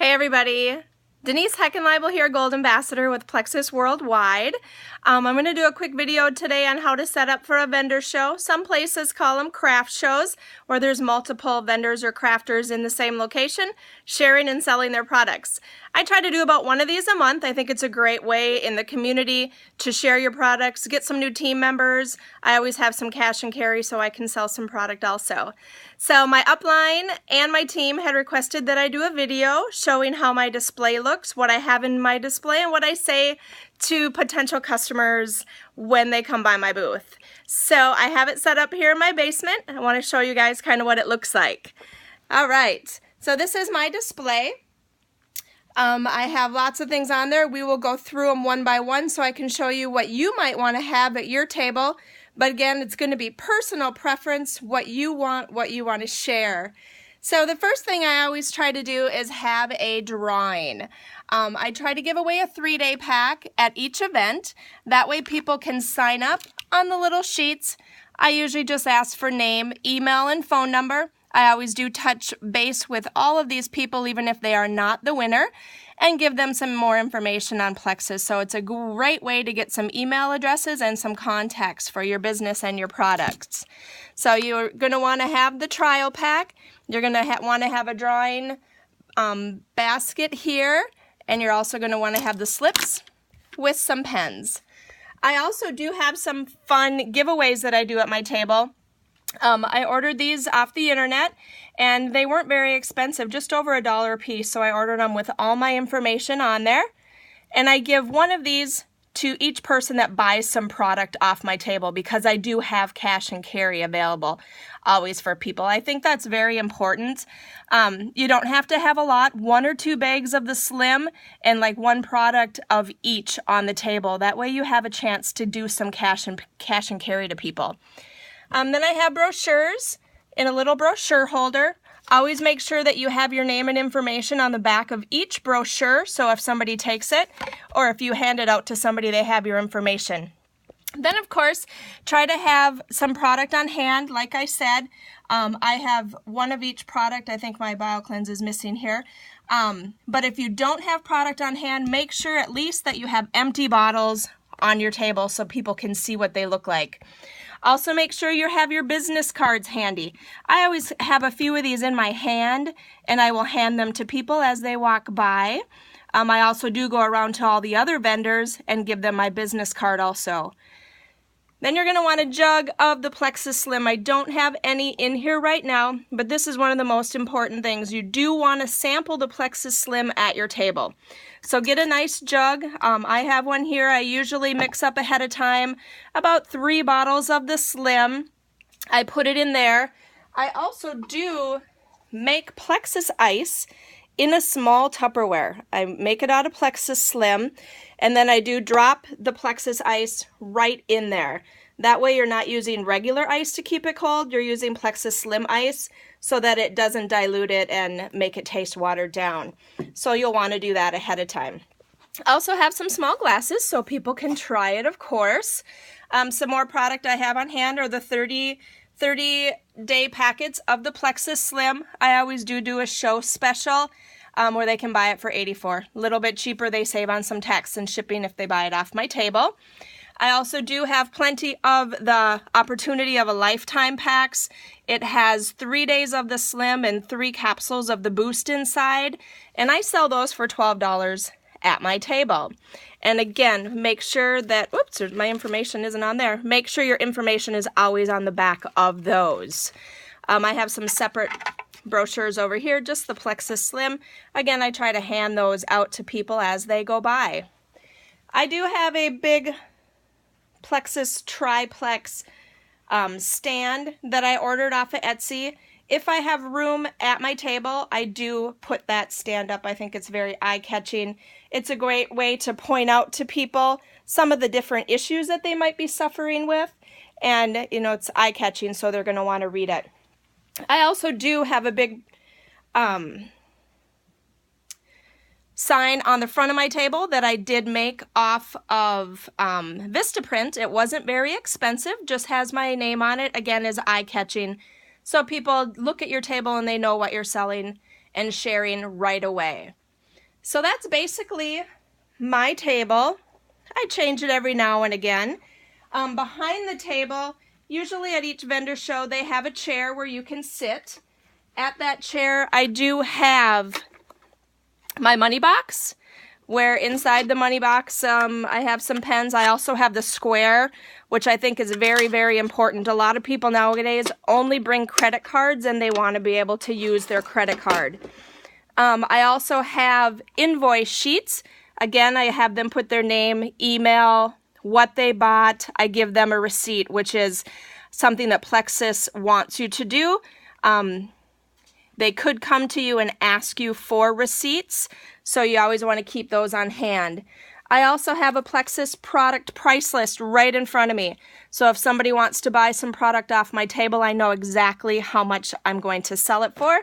Hey everybody, Denise Heckenleibel here, Gold Ambassador with Plexus Worldwide. I'm going to do a quick video today on how to set up for a vendor show. Some places call them craft shows, where there's multiple vendors or crafters in the same location sharing and selling their products. I try to do about one of these a month. I think it's a great way in the community to share your products, get some new team members. I always have some cash and carry so I can sell some product also. So my upline and my team had requested that I do a video showing how my display looks, what I have in my display, and what I say to potential customers when they come by my booth. So I have it set up here in my basement. I want to show you guys kind of what it looks like. All right, so this is my display. I have lots of things on there. We will go through them one by one so I can show you what you might want to have at your table. But again, it's going to be personal preference, what you want to share. So the first thing I always try to do is have a drawing. I try to give away a 3-day pack at each event. That way people can sign up on the little sheets. I usually just ask for name, email, and phone number. I always do touch base with all of these people, even if they are not the winner, and give them some more information on Plexus. So it's a great way to get some email addresses and some contacts for your business and your products. So you're going to want to have the trial pack. You're going to want to have a drawing basket here, and you're also going to want to have the slips with some pens. I also do have some fun giveaways that I do at my table. I ordered these off the internet, and they weren't very expensive, just over $1 a piece, so I ordered them with all my information on there. And I give one of these to each person that buys some product off my table, because I do have cash and carry available always for people. I think that's very important. You don't have to have a lot, 1 or 2 bags of the Slim and like 1 product of each on the table. That way you have a chance to do some cash and carry to people. Then I have brochures in a little brochure holder. Always make sure that you have your name and information on the back of each brochure, so if somebody takes it or if you hand it out to somebody, they have your information. Then, of course, try to have some product on hand. Like I said, I have 1 of each product. I think my BioCleanse is missing here. But if you don't have product on hand, make sure at least that you have empty bottles on your table so people can see what they look like. Also, make sure you have your business cards handy. I always have a few of these in my hand, and I will hand them to people as they walk by. I also do go around to all the other vendors and give them my business card also. Then you're going to want a jug of the Plexus Slim. I don't have any in here right now, but this is one of the most important things. You do want to sample the Plexus Slim at your table. So get a nice jug. I have one here. I usually mix up ahead of time about 3 bottles of the Slim. I put it in there. I also do make Plexus ice in a small Tupperware. I make it out of Plexus Slim, and then I do drop the Plexus ice right in there. That way you're not using regular ice to keep it cold, you're using Plexus Slim ice so that it doesn't dilute it and make it taste watered down. So you'll want to do that ahead of time. I also have some small glasses so people can try it, of course. Some more product I have on hand are the 30-day packets of the Plexus Slim. I always do a show special where they can buy it for $84. A little bit cheaper. They save on some tax and shipping if they buy it off my table. I also do have plenty of the opportunity of a lifetime packs. It has 3 days of the Slim and 3 capsules of the Boost inside, and I sell those for $12 at my table. And again, make sure that, oops, my information isn't on there. Make sure your information is always on the back of those. I have some separate brochures over here, just the Plexus Slim. Again, I try to hand those out to people as they go by. I do have a big Plexus triplex stand that I ordered off of Etsy. If I have room at my table, I do put that stand up. I think it's very eye-catching. It's a great way to point out to people some of the different issues that they might be suffering with, and you know, it's eye-catching, so they're going to want to read it. I also do have a big sign on the front of my table that I did make off of Vistaprint. It wasn't very expensive, just has my name on it. Again, is eye-catching, so people look at your table and they know what you're selling and sharing right away. So that's basically my table. I change it every now and again. Behind the table, usually at each vendor show, they have a chair where you can sit. At that chair, I do have my money box, where inside the money box, I have some pens. I also have the square, which I think is very, very important. A lot of people nowadays only bring credit cards and they want to be able to use their credit card. I also have invoice sheets. Again, I have them put their name, email, what they bought. I give them a receipt, which is something that Plexus wants you to do. They could come to you and ask you for receipts, so you always want to keep those on hand. I also have a Plexus product price list right in front of me. So if somebody wants to buy some product off my table, I know exactly how much I'm going to sell it for.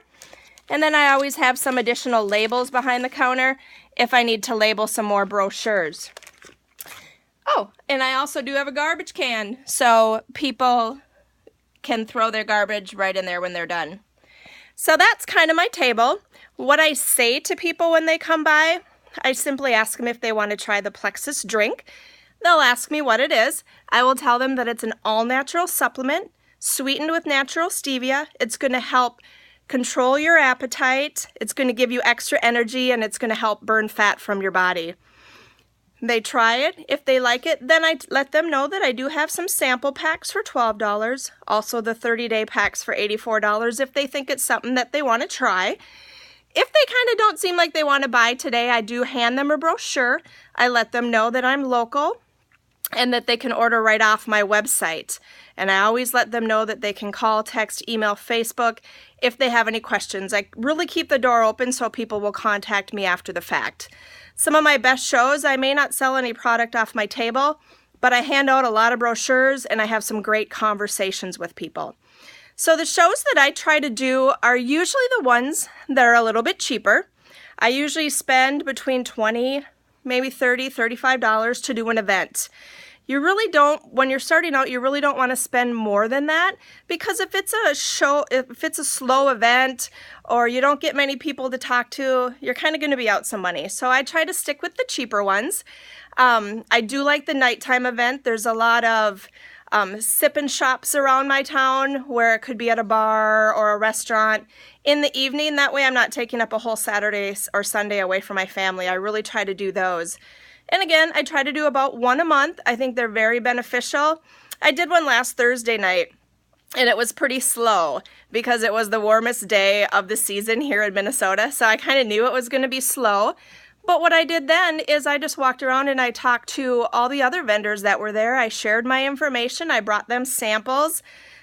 And then I always have some additional labels behind the counter if I need to label some more brochures. Oh, and I also do have a garbage can, so people can throw their garbage right in there when they're done. So that's kind of my table. What I say to people when they come by, I simply ask them if they want to try the Plexus drink. They'll ask me what it is. I will tell them that it's an all-natural supplement, sweetened with natural stevia. It's going to help control your appetite. It's going to give you extra energy, and it's going to help burn fat from your body. They try it. If they like it, then I let them know that I do have some sample packs for $12. Also the 30-day packs for $84 if they think it's something that they want to try. If they kind of don't seem like they want to buy today, I do hand them a brochure. I let them know that I'm local and that they can order right off my website. And I always let them know that they can call, text, email, Facebook if they have any questions. I really keep the door open so people will contact me after the fact. Some of my best shows, I may not sell any product off my table, but I hand out a lot of brochures and I have some great conversations with people. So the shows that I try to do are usually the ones that are a little bit cheaper. I usually spend between $20, maybe $30, $35 to do an event. You really don't, when you're starting out, you really don't want to spend more than that, because if it's a show, if it's a slow event or you don't get many people to talk to, you're kind of going to be out some money. So I try to stick with the cheaper ones. I do like the nighttime event. There's a lot of sip-in shops around my town where it could be at a bar or a restaurant in the evening. That way I'm not taking up a whole Saturday or Sunday away from my family. I really try to do those. And again, I try to do about one a month. I think they're very beneficial. I did one last Thursday night, and it was pretty slow because it was the warmest day of the season here in Minnesota, so I kind of knew it was going to be slow. But what I did then is I just walked around and I talked to all the other vendors that were there. I shared my information. I brought them samples.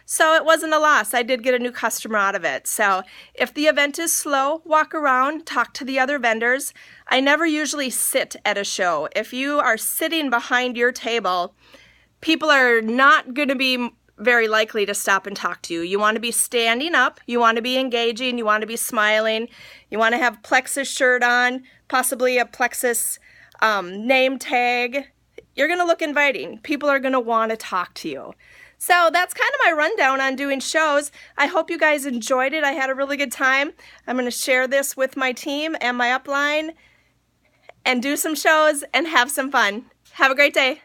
So it wasn't a loss. I did get a new customer out of it. So if the event is slow, walk around, talk to the other vendors. I never usually sit at a show. If you are sitting behind your table, people are not going to be very likely to stop and talk to you. You want to be standing up. You want to be engaging. You want to be smiling. You want to have Plexus shirt on, possibly a Plexus name tag. You're going to look inviting. People are going to want to talk to you. So that's kind of my rundown on doing shows. I hope you guys enjoyed it. I had a really good time. I'm going to share this with my team and my upline and do some shows and have some fun. Have a great day.